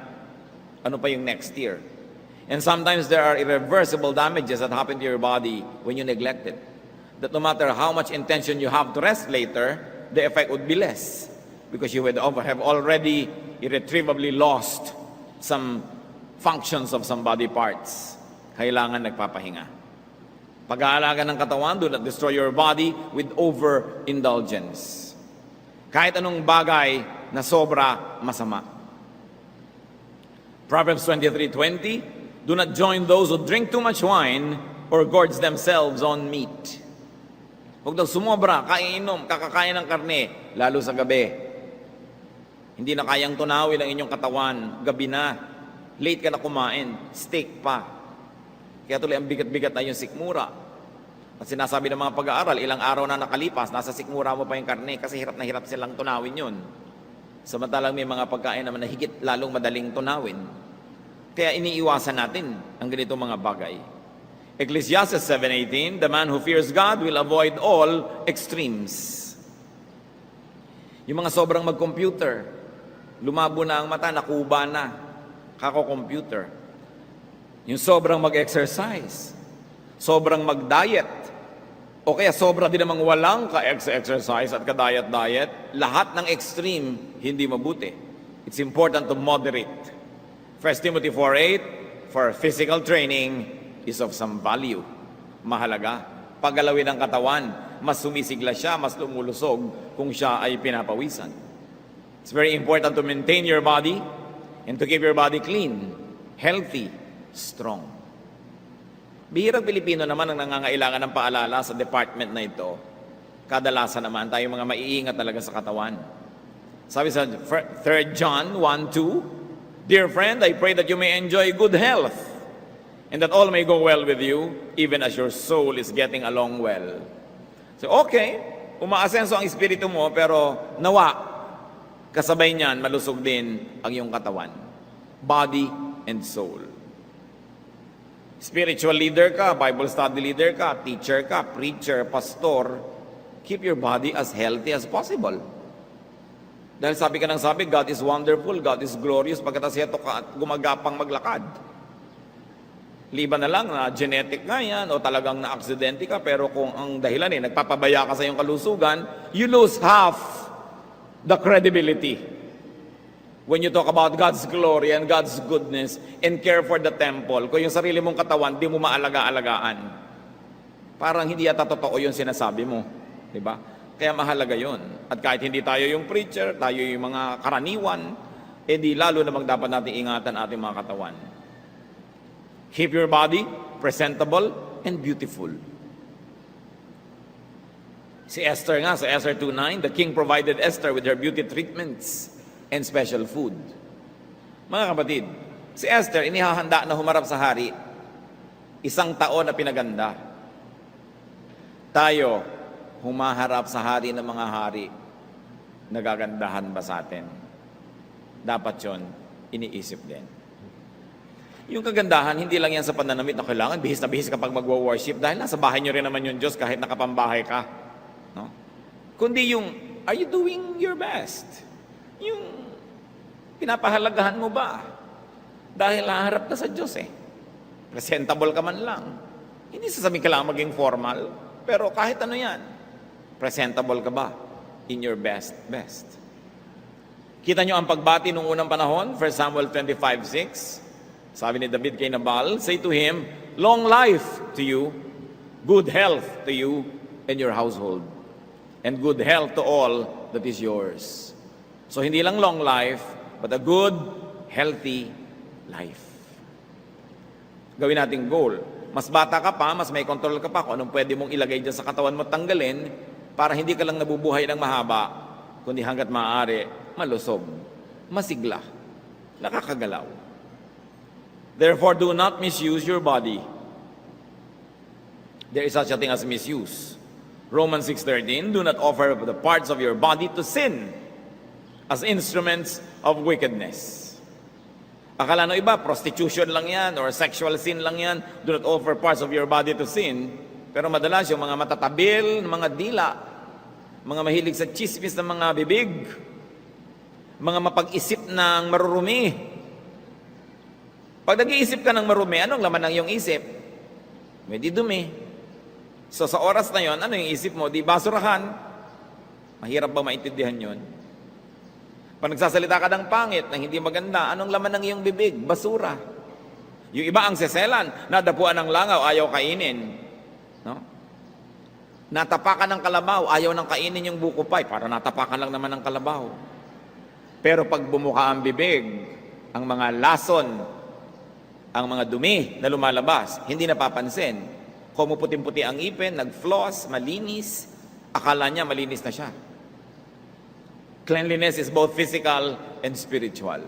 Ano pa yung next year? And sometimes there are irreversible damages that happen to your body when you neglect it. That no matter how much intention you have to rest later, the effect would be less because you would have already irretrievably lost some functions of some body parts. Kailangan nagpapahinga. Pag-aalaga ng katawan, do not destroy your body with overindulgence. Kahit anong bagay na sobra, masama. Proverbs 23:20, do not join those who drink too much wine or gorge themselves on meat. Huwag daw sumobra, kakakain ng karne, lalo sa gabi. Hindi na kayang tunawin ang inyong katawan, gabi na, late ka na kumain, steak pa. Kaya tuloy ang bigat-bigat na yung sikmura. At sinasabi ng mga pag-aaral, ilang araw na nakalipas, nasa sikmura mo pa yung karne kasi hirap na hirap silang tunawin yun. Samantalang may mga pagkain naman na higit lalong madaling tunawin. Kaya iniiwasan natin ang ganitong mga bagay. Ecclesiastes 7:18, the man who fears God will avoid all extremes. Yung mga sobrang mag-computer, lumabo na ang mata, nakuba na, kako-computer. Yung sobrang mag-exercise, sobrang mag-diet, o kaya sobra din namang walang ka-exercise at ka-diet-diet, lahat ng extreme hindi mabuti. It's important to moderate. 1 Timothy 4:8, for physical training is of some value. Mahalaga. Paggalawin ng katawan, mas sumisigla siya, mas lumulusog kung siya ay pinapawisan. It's very important to maintain your body and to keep your body clean, healthy, strong. Bihirang Pilipino naman ang nangangailangan ng paalala sa department na ito. Kadalasan naman tayo mga maiingat talaga sa katawan. Sabi sa 3 John 1:2, dear friend, I pray that you may enjoy good health and that all may go well with you, even as your soul is getting along well. So, okay, umaasenso ang espiritu mo, pero nawa, kasabay niyan, malusog din ang iyong katawan. Body and soul. Spiritual leader ka, Bible study leader ka, teacher ka, preacher, pastor, keep your body as healthy as possible. Dahil sabi ka ng sabi, God is wonderful, God is glorious, pagkatas ito ka at gumagapang maglakad. Liban na lang na genetic nga yan o talagang na-aksidente ka, pero kung ang dahilan nagpapabaya ka sa iyong kalusugan, you lose half the credibility. When you talk about God's glory and God's goodness and care for the temple, kung yung sarili mong katawan, di mo maalaga-alagaan. Parang hindi yata totoo yung sinasabi mo. Diba? Kaya mahalaga yon. At kahit hindi tayo yung preacher, tayo yung mga karaniwan, di lalo namang dapat natin ingatan ating mga katawan. Keep your body presentable and beautiful. Si Esther nga, sa Esther 2:9, the king provided Esther with her beauty treatments and special food. Mga kapatid, si Esther inihahanda na humarap sa hari, 1 taon na pinaganda. Tayo, humaharap sa hari ng mga hari, nagagandahan ba sa atin? Dapat yon iniisip din. Yung kagandahan, hindi lang yan sa pananamit na kailangan, bihis na bihis kapag magwo-worship dahil nasa bahay nyo rin naman yung Diyos kahit nakapambahay ka. No? Kundi yung, are you doing your best? Yung pinapahalagahan mo ba? Dahil haharap ka sa Diyos Presentable ka man lang. Hindi sasabihin kailangan maging formal, pero kahit ano yan, presentable ka ba in your best? Kita nyo ang pagbati noong unang panahon, 1 Samuel 25:6. Sabi ni David kay Nabal, say to him, long life to you, good health to you and your household, and good health to all that is yours. So hindi lang long life, but a good, healthy life. Gawin nating goal. Mas bata ka pa, mas may control ka pa kung anong pwede mong ilagay dyan sa katawan mo tanggalin para hindi ka lang nabubuhay ng mahaba, kundi hanggat maaari, malusog, masigla, nakakagalaw. Therefore, do not misuse your body. There is such a thing as misuse. Romans 6:13, do not offer the parts of your body to sin as instruments of wickedness. Akala no iba, prostitution lang yan or sexual sin lang yan. Do not offer parts of your body to sin. Pero madalas yung mga matatabil, mga dila, mga mahilig sa chismis ng mga bibig, mga mapag-isip ng marurumi, Pag nag-iisip ka ng marumi, anong laman ng iyong isip? May di dumi. So sa oras na yon, ano yung isip mo? Di basurahan. Mahirap ba maintindihan yon? Pag nagsasalita ka ng pangit, ng hindi maganda, anong laman ng iyong bibig? Basura. Yung iba ang seselan, nadapuan ng langaw, ayaw kainin. No? Natapakan ng kalabaw, ayaw nang kainin yung buko pie, para natapakan lang naman ng kalabaw. Pero pag bumuka ang bibig, ang mga lason, ang mga dumi na lumalabas, hindi napapansin. Kumuputing-puti ang ipin, nag-floss, malinis, akala niya malinis na siya. Cleanliness is both physical and spiritual.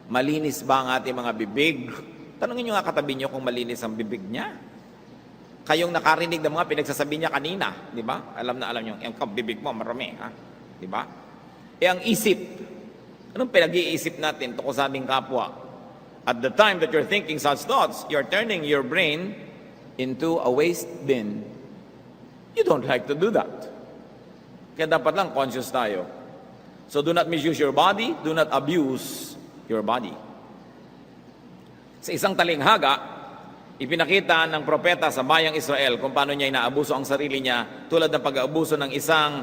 Malinis ba ang ating mga bibig? Tanungin niyo nga katabi niyo kung malinis ang bibig niya. Kayong nakarinig ng mga pinagsasabi niya kanina, di ba? Alam na alam niyo, yung bibig mo marami, ha? Di ba? Ang isip, anong pinag-iisip natin tungkol sa aming kapwa? At the time that you're thinking such thoughts, you're turning your brain into a waste bin. You don't like to do that. Kaya dapat lang conscious tayo. So do not misuse your body, do not abuse your body. Sa isang talinghaga, ipinakita ng propeta sa bayang Israel kung paano niya inaabuso ang sarili niya tulad ng pag-aabuso ng isang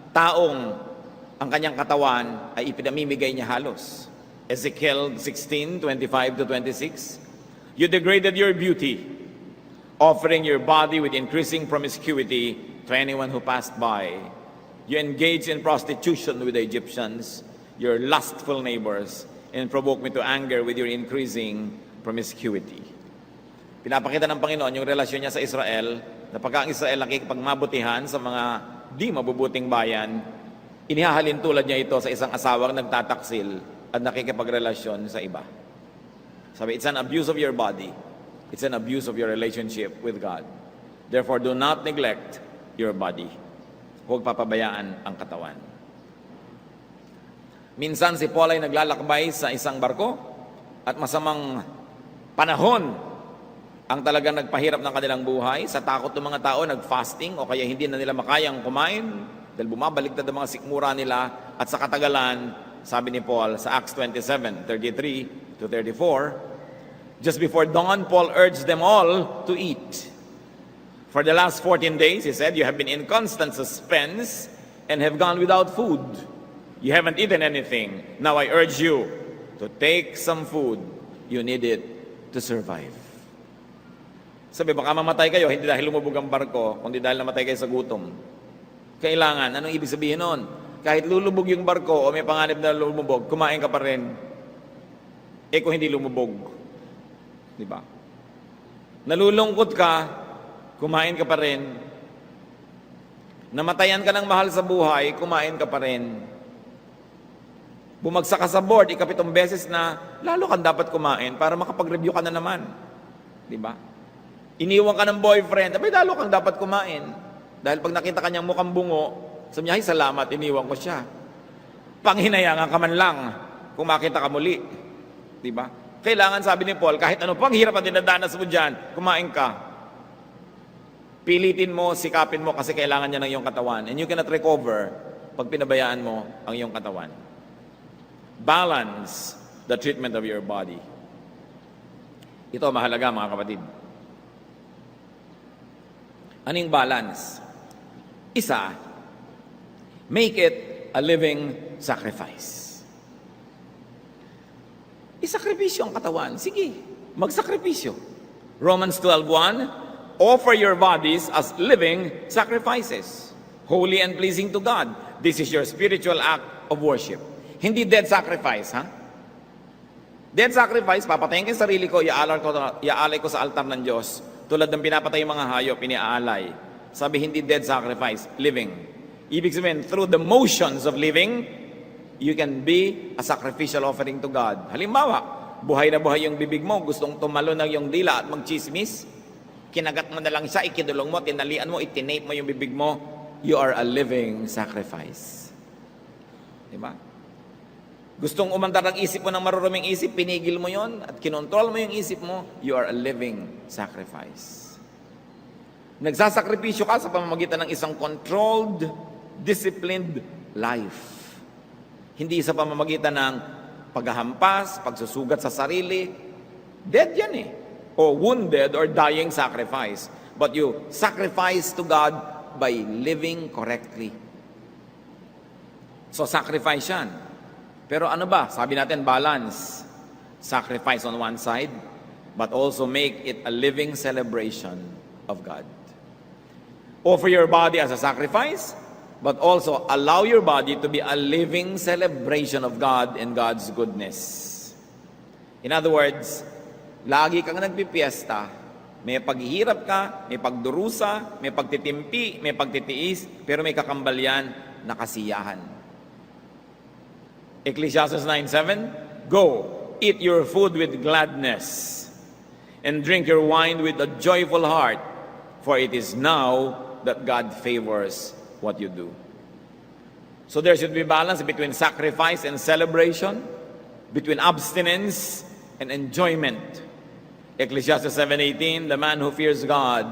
taong ang kanyang katawan ay ipinamimigay niya halos. Ezekiel 16:25-26. You degraded your beauty, offering your body with increasing promiscuity to anyone who passed by. You engaged in prostitution with the Egyptians, your lustful neighbors, and provoked me to anger with your increasing promiscuity. Pinapakita ng Panginoon yung relasyon niya sa Israel, na pagka ang Israel nakikipagmabutihan sa mga di mabubuting bayan, inihahalin tulad niya ito sa isang asawang nagtataksil at nakikipagrelasyon sa iba. Sabi, it's an abuse of your body. It's an abuse of your relationship with God. Therefore, do not neglect your body. Huwag papabayaan ang katawan. Minsan si Paul ay naglalakbay sa isang barko at masamang panahon ang talagang nagpahirap ng kanilang buhay. Sa takot ng mga tao, nag-fasting o kaya hindi na nila makayang kumain dahil bumabaliktad ang mga sikmura nila. At sa katagalan, sabi ni Paul sa Acts 27:33-34, just before dawn, Paul urged them all to eat. For the last 14 days, he said, you have been in constant suspense and have gone without food. You haven't eaten anything. Now I urge you to take some food. You need it to survive. Sabi, baka mamatay kayo, hindi dahil lumubog ang barko, kundi dahil namatay kayo sa gutom. Kailangan, anong ibig sabihin nun? Kahit lulubog yung barko o may panganib na lumubog, kumain ka pa rin. Eh kung hindi lumubog. Di ba? Nalulungkot ka, kumain ka pa rin. Namatayan ka ng mahal sa buhay, kumain ka pa rin. Bumagsak ka sa board, 7 beses na, lalo kang dapat kumain para makapag-review ka na naman. Di ba? Iniwan ka ng boyfriend, abay lalo kang dapat kumain. Dahil pag nakita ka niyang mukhang bungo, sabi niya, ay salamat, iniwan ko siya. Panghinayangan ka man lang kung makita ka muli. Di ba? Kailangan, sabi ni Paul, kahit ano pang hirap ang dinadanas mo dyan, kumain ka. Pilitin mo, sikapin mo kasi kailangan niya ng iyong katawan. And you cannot recover pag pinabayaan mo ang iyong katawan. Balance the treatment of your body. Ito mahalaga mga kapatid. Anong balance? Isa, make it a living sacrifice. Isakripisyo ang katawan. Sige, magsakripisyo. Romans 12:1, offer your bodies as living sacrifices, holy and pleasing to God. This is your spiritual act of worship. Hindi dead sacrifice, ha? Dead sacrifice, papatayin ko yung sarili ko, iaalay ko sa altar ng Diyos. Tulad ng pinapatay yung mga hayop, iniaalay. Sabi, hindi dead sacrifice, living. Ibig sabihin, through the motions of living, you can be a sacrificial offering to God. Halimbawa, buhay na buhay yung bibig mo, gustong tumalo ng yung dila at magchismis, kinagat mo na lang siya, ikinulong mo, tinalian mo, itinape mo yung bibig mo, you are a living sacrifice. Diba? Gustong umandar ang isip mo ng maruruming isip, pinigil mo yon at kinontrol mo yung isip mo, you are a living sacrifice. Nagsasakripisyo ka sa pamamagitan ng isang controlled, disciplined life. Hindi sa pamamagitan ng paghahampas, pagsusugat sa sarili, Dead yan eh. O wounded or dying sacrifice. But you sacrifice to God by living correctly. So sacrifice yan. Pero ano ba? Sabi natin balance. Sacrifice on one side, but also make it a living celebration of God. Offer your body as a sacrifice, but also allow your body to be a living celebration of God and God's goodness. In other words, lagi kang nagpipiesta, may paghihirap ka, may pagdurusa, may pagtitimpi, may pagtitiis, pero may kakambalyan na kasiyahan. Ecclesiastes 9:7, go, eat your food with gladness, and drink your wine with a joyful heart, for it is now that God favors what you do. So there should be balance between sacrifice and celebration, between abstinence and enjoyment. Ecclesiastes 7:18, the man who fears God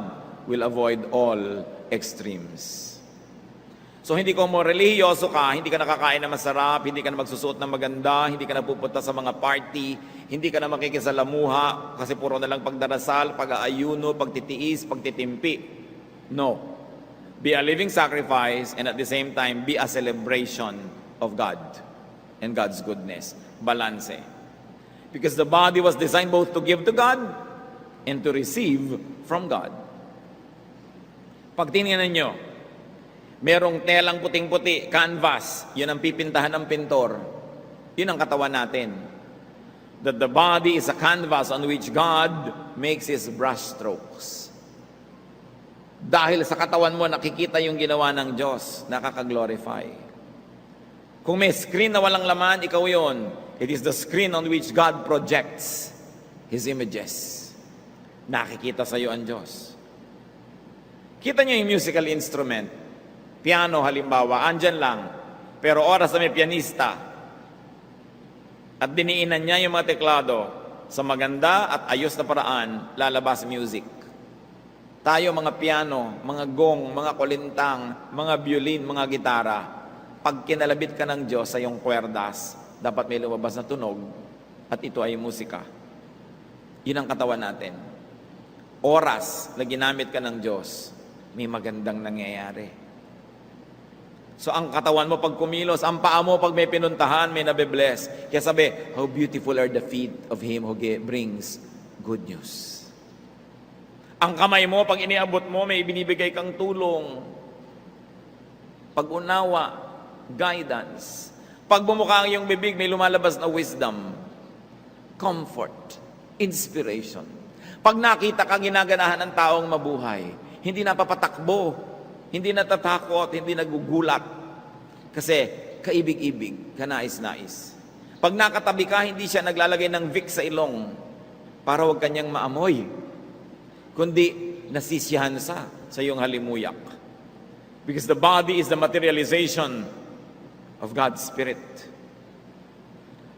will avoid all extremes. So hindi ko mo relihiyoso ka, hindi ka nakakain na masarap, hindi ka na magsusuot ng maganda, hindi ka na pupunta sa mga party, hindi ka na makikisalamuha kasi puro na lang pagdarasal, pag-aayuno, pagtitiis, pagtitimpi. No. Be a living sacrifice and at the same time be a celebration of God and God's goodness. Balance. Because the body was designed both to give to God and to receive from God. Pag tinignan nyo, merong telang puting-puti, canvas, yun ang pipintahan ng pintor. Yun ang katawan natin. That the body is a canvas on which God makes His brush strokes. Dahil sa katawan mo, nakikita yung ginawa ng Diyos, nakaka-glorify. Kung may screen na walang laman, ikaw yun. It is the screen on which God projects His images. Nakikita sa iyo ang Diyos. Kita niyo yung musical instrument. Piano halimbawa, andyan lang. Pero oras na may pianista at diniinan niya yung mga teklado sa maganda at ayos na paraan, lalabas music. Tayo mga piano, mga gong, mga kolintang, mga violin, mga gitara, pag kinalabit ka ng Diyos sa iyong kwerdas, dapat may lumabas na tunog at ito ay musika. Yun ang katawan natin. Oras na ginamit ka ng Diyos, may magandang nangyayari. So ang katawan mo pag kumilos, ang paa mo pag may pinuntahan, may nabibless. Kaya sabi, how beautiful are the feet of Him who brings good news. Ang kamay mo, pag iniabot mo, may binibigay kang tulong. Pag-unawa, guidance. Pag bumuka ang iyong bibig, may lumalabas na wisdom, comfort, inspiration. Pag nakita ka ginaganahan ng taong mabuhay, hindi napapatakbo, hindi natatakot, hindi nagugulat. Kasi kaibig-ibig, kanais-nais. Pag nakatabi ka, hindi siya naglalagay ng Vicks sa ilong para huwag kanyang maamoy, kundi nasisiyahan sa iyong halimuyak. Because the body is the materialization of God's Spirit.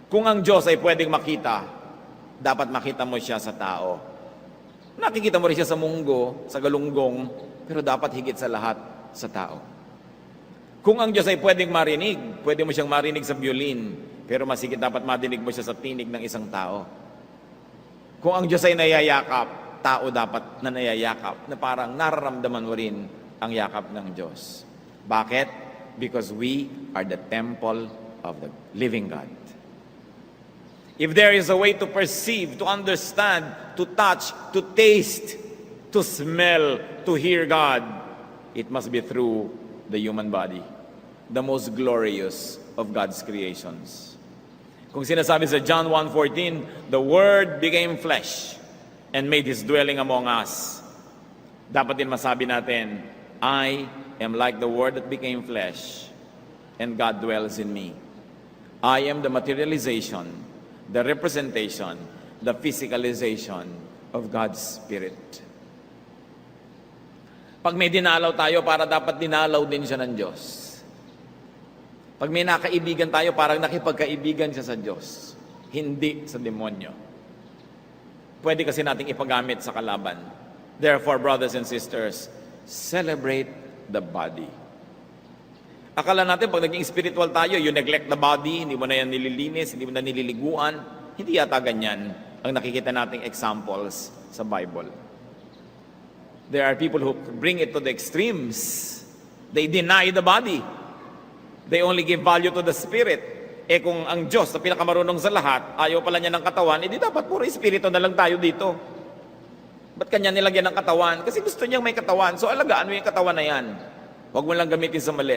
Kung ang Diyos ay pwedeng makita, dapat makita mo siya sa tao. Nakikita mo rin siya sa munggo, sa galunggong, pero dapat higit sa lahat sa tao. Kung ang Diyos ay pwedeng marinig, pwede mo siyang marinig sa violin, pero mas higit dapat madinig mo siya sa tinig ng isang tao. Kung ang Diyos ay nayayakap, tao dapat na nayayakap, na parang nararamdaman mo rin ang yakap ng Diyos. Bakit? Because we are the temple of the living God. If there is a way to perceive, to understand, to touch, to taste, to smell, to hear God, it must be through the human body, the most glorious of God's creations. Kung sinasabi sa John 1:14, the Word became flesh and made His dwelling among us. Dapat din masabi natin, I am like the Word that became flesh, and God dwells in me. I am the materialization, the representation, the physicalization of God's Spirit. Pag may dinalaw tayo, para dapat dinalaw din siya ng Diyos. Pag may nakaibigan tayo, parang nakipagkaibigan siya sa Diyos, hindi sa demonyo. Pwede kasi nating ipagamit sa kalaban. Therefore, brothers and sisters, celebrate the body. Akala natin, pag naging spiritual tayo, you neglect the body, hindi mo na yan nililinis, hindi mo na nililiguan. Hindi yata ganyan. ang nakikita nating examples sa Bible. There are people who bring it to the extremes. They deny the body. They only give value to the spirit. Kung ang Diyos na pinakamarunong sa lahat, ayaw pala niya ng katawan, di dapat puro espiritu na lang tayo dito. Ba't kanya nilagyan ng katawan? Kasi gusto niyang may katawan. So alagaan mo yung katawan na yan. Huwag mo lang gamitin sa mali.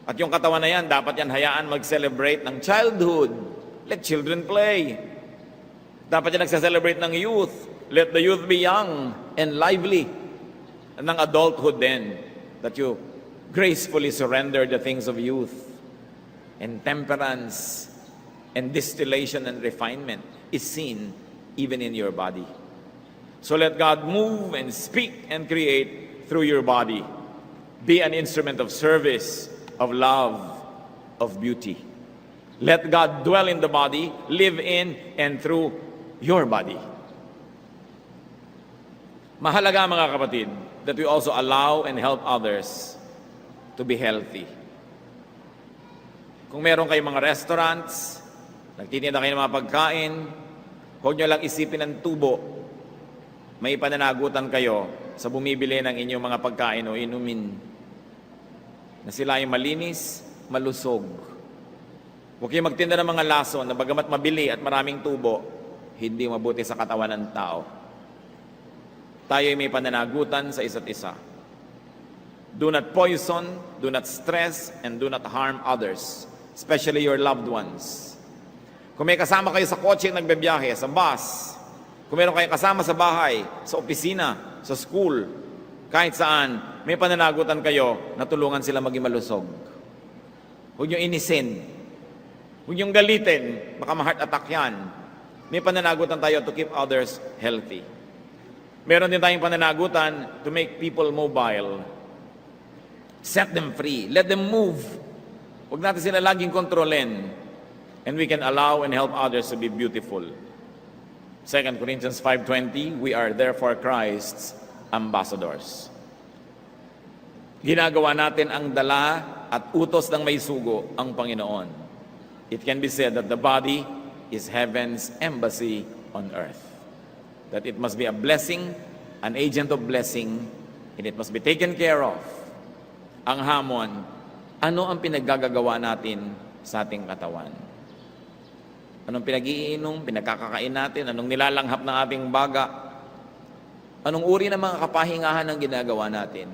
At yung katawan na yan, dapat yan hayaan mag-celebrate ng childhood. Let children play. Dapat yan nagsa-celebrate ng youth. Let the youth be young and lively. Ng adulthood then, that you gracefully surrender the things of youth. And temperance and distillation and refinement is seen even in your body. So let God move and speak and create through your body. Be an instrument of service, of love, of beauty. Let God dwell in the body, live in and through your body. Mahalaga mga kapatid that we also allow and help others to be healthy. Kung meron kayong mga restaurants, nagtitinda kayo ng mga pagkain, huwag nyo lang isipin ng tubo. May pananagutan kayo sa bumibili ng inyong mga pagkain o inumin. Na sila ay malinis, malusog. Huwag kayong magtinda ng mga lason na bagamat mabili at maraming tubo, hindi mabuti sa katawan ng tao. Tayo ay may pananagutan sa isa't isa. Do not poison, do not stress, and do not harm others, especially your loved ones. Kung may kasama kayo sa kotse nagbebiyahe, sa bus, kung meron kayong kasama sa bahay, sa opisina, sa school, kahit saan, may pananagutan kayo na tulungan sila maging malusog. Huwag niyong inisin. Huwag niyong galitin. Baka ma-heart attack yan. May pananagutan tayo to keep others healthy. Meron din tayong pananagutan to make people mobile. Set them free. Let them move. Huwag natin sila laging kontrolin. And we can allow and help others to be beautiful. 2 Corinthians 5:20, we are therefore Christ's ambassadors. Ginagawa natin ang dala at utos ng may sugo ang Panginoon. It can be said that the body is heaven's embassy on earth. That it must be a blessing, an agent of blessing, and it must be taken care of. Ang hamon, ano ang pinaggagawa natin sa ating katawan? Anong pinag-iinom, pinagkakakain natin, anong nilalanghap ng ating baga, anong uri ng mga kapahingahan ang ginagawa natin,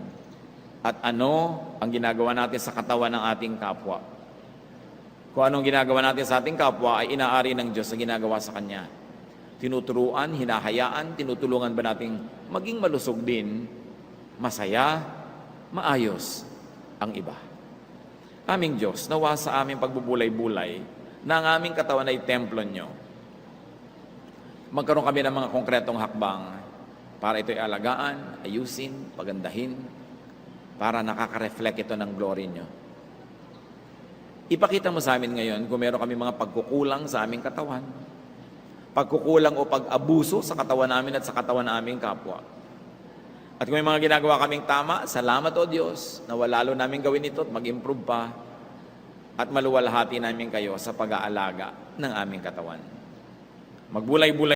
at ano ang ginagawa natin sa katawan ng ating kapwa. Kung anong ginagawa natin sa ating kapwa ay inaari ng Diyos sa ginagawa sa Kanya. Tinuturuan, hinahayaan, tinutulungan ba nating maging malusog din, masaya, maayos ang iba. Aming Diyos, nawa sa aming pagbubulay-bulay na ang aming katawan ay templo nyo. Magkaroon kami ng mga konkretong hakbang para ito'y alagaan, ayusin, pagandahin, para nakaka-reflect ito ng glory nyo. Ipakita mo sa amin ngayon kung meron kami mga pagkukulang sa aming katawan, pagkukulang o pag-abuso sa katawan namin at sa katawan ng aming kapwa. At kung may mga ginagawa kaming tama, salamat o Diyos na walalo namin gawin ito at mag-improve pa at maluwalhati namin kayo sa pag-aalaga ng aming katawan. Magbulay-bulay